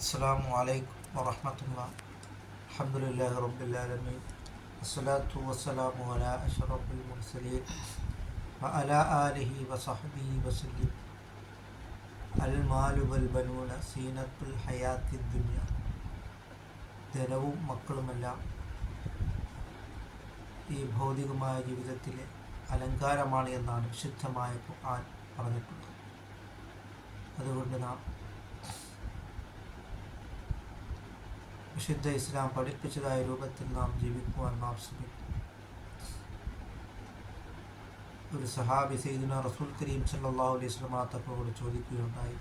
അസ്സലാമു അലൈക്കും വറഹ്മത്തുള്ളാഹി. അൽഹംദുലില്ലാഹി റബ്ബിൽ ആലമീൻ. വസ്സലാത്തു വസ്സലാമു അലാ അഷ്റഫിൽ മുർസലീൻ വഅലാ ആലിഹി വസഹ്ബിഹി വസല്ലം. അൽ മാലു വൽ ബനൂന സീനത്തുൽ ഹയാത്തി ദുനിയ. ധനവും മക്കളുമെല്ലാം ഈ ഭൗതികമായ ജീവിതത്തിലെ അലങ്കാരമാണ് എന്നാണ് വിശുദ്ധമായ ഖുർആൻ പറഞ്ഞിട്ടുള്ളത്. അതുകൊണ്ട് നാം വിശുദ്ധ ഇസ്ലാം പഠിപ്പിച്ചതായ രൂപത്തിൽ നാം ജീവിക്കുവാൻ നാം ശ്രമിക്കും. ഒരു സഹാബി സയ്യിദുനാ റസൂൽ കരീം സല്ലല്ലാഹു അലൈഹി വസല്ലം തങ്ങളോട് ചോദിക്കുകയുണ്ടായി,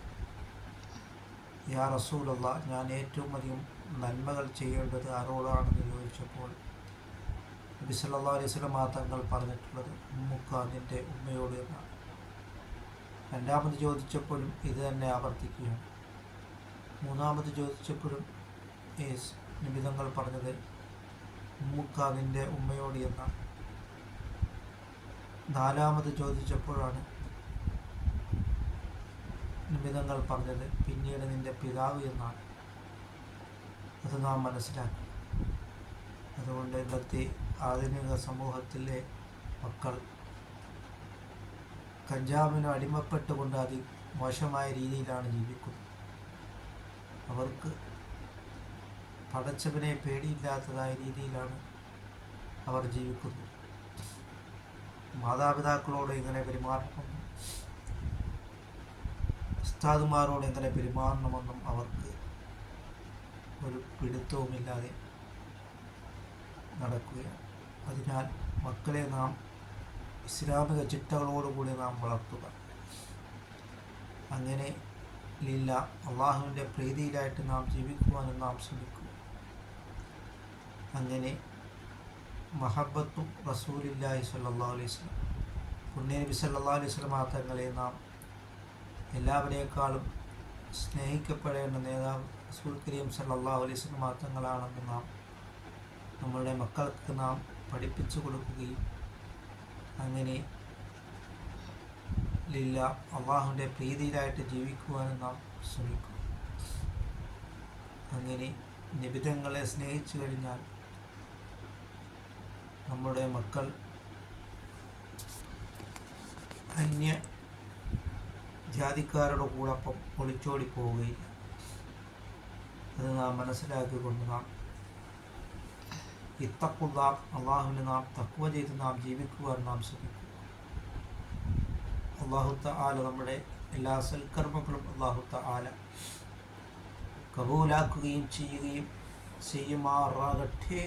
യാ റസൂലല്ലാഹ്, ഞാൻ ഏറ്റവും അധികം നന്മകൾ ചെയ്യേണ്ടത് ആരോടാണെന്ന് ചോദിച്ചപ്പോൾ നബി സല്ലല്ലാഹു അലൈഹി വസല്ലം തങ്ങൾ പറഞ്ഞിട്ടുള്ളത് ഉമ്മുക്ക, നിൻ്റെ ഉമ്മയോട് എന്നാണ്. രണ്ടാമത് ചോദിച്ചപ്പോഴും ഇത് തന്നെ ആവർത്തിക്കുകയാണ്. മൂന്നാമത് ചോദിച്ചപ്പോഴും നബി തങ്ങൾ പറഞ്ഞത് ഉമ്മുക്ക, നിൻ്റെ ഉമ്മയോട് എന്നാണ്. നാലാമത് ചോദിച്ചപ്പോഴാണ് നബി തങ്ങൾ പറഞ്ഞത് പിന്നീട് നിൻ്റെ പിതാവ് എന്നാണ്. അത് നാം മനസ്സിലാക്കി. അതുകൊണ്ട് ഇന്നത്തെ ആധുനിക സമൂഹത്തിലെ മക്കൾ കഞ്ചാവിന് അടിമപ്പെട്ടുകൊണ്ട് മോശമായ രീതിയിലാണ് ജീവിക്കുന്നത്. അവർക്ക് പടച്ചവനെ പേടിയില്ലാത്തതായ രീതിയിലാണ് അവർ ജീവിക്കുന്നത്. മാതാപിതാക്കളോട് എങ്ങനെ പെരുമാറണം, ഉസ്താദുമാരോട് എങ്ങനെ പെരുമാറണമെന്നും അവർക്ക് ഒരു പിടുത്തവുമില്ലാതെ നടക്കുകയാണ്. അതിനാൽ മക്കളെ നാം ഇസ്ലാമിക ചിട്ടകളോടുകൂടി നാം വളർത്തുക. അങ്ങനെ അള്ളാഹുവിൻ്റെ പ്രീതിയിലായിട്ട് നാം ജീവിക്കുവാനും നാം ശ്രമിക്കുക. അങ്ങനെ മഹബ്ബത്തും റസൂലില്ലാഹി സ്വല്ലല്ലാഹു അലൈഹി വസല്ലം, പുണ്യനബി സല്ലല്ലാഹു അലൈഹി വസല്ലം തങ്ങളെ നാം എല്ലാവരേക്കാളും സ്നേഹിക്കപ്പെടേണ്ട നേതാവ് റസൂൽ കരീം സല്ലല്ലാഹു അലൈഹി വസല്ലം തങ്ങളാണെന്ന് നാം നമ്മളുടെ മക്കൾക്ക് നാം പഠിപ്പിച്ചു കൊടുക്കുകയും അങ്ങനെ അള്ളാഹുവിൻ്റെ പ്രീതിയിലായിട്ട് ജീവിക്കുവാനും നാം ശ്രമിക്കും. അങ്ങനെ നിബിധങ്ങളെ സ്നേഹിച്ചു കഴിഞ്ഞാൽ നമ്മുടെ മക്കൾ അന്യ ജാതിക്കാരുടെ കൂടൊപ്പം ഒളിച്ചോടി പോവുകയില്ല. അത് നാം മനസ്സിലാക്കിക്കൊണ്ട് നാം അള്ളാഹുവിനെ നാം തഖ്വ ചെയ്ത് നാം ജീവിക്കുവാൻ നാം ശ്രമിക്കും. അല്ലാഹു തആല നമ്മുടെ എല്ലാ സൽക്കർമ്മങ്ങളും അല്ലാഹു തആല കബൂലാക്കുകയും ചെയ്യുമാറാകട്ടെ.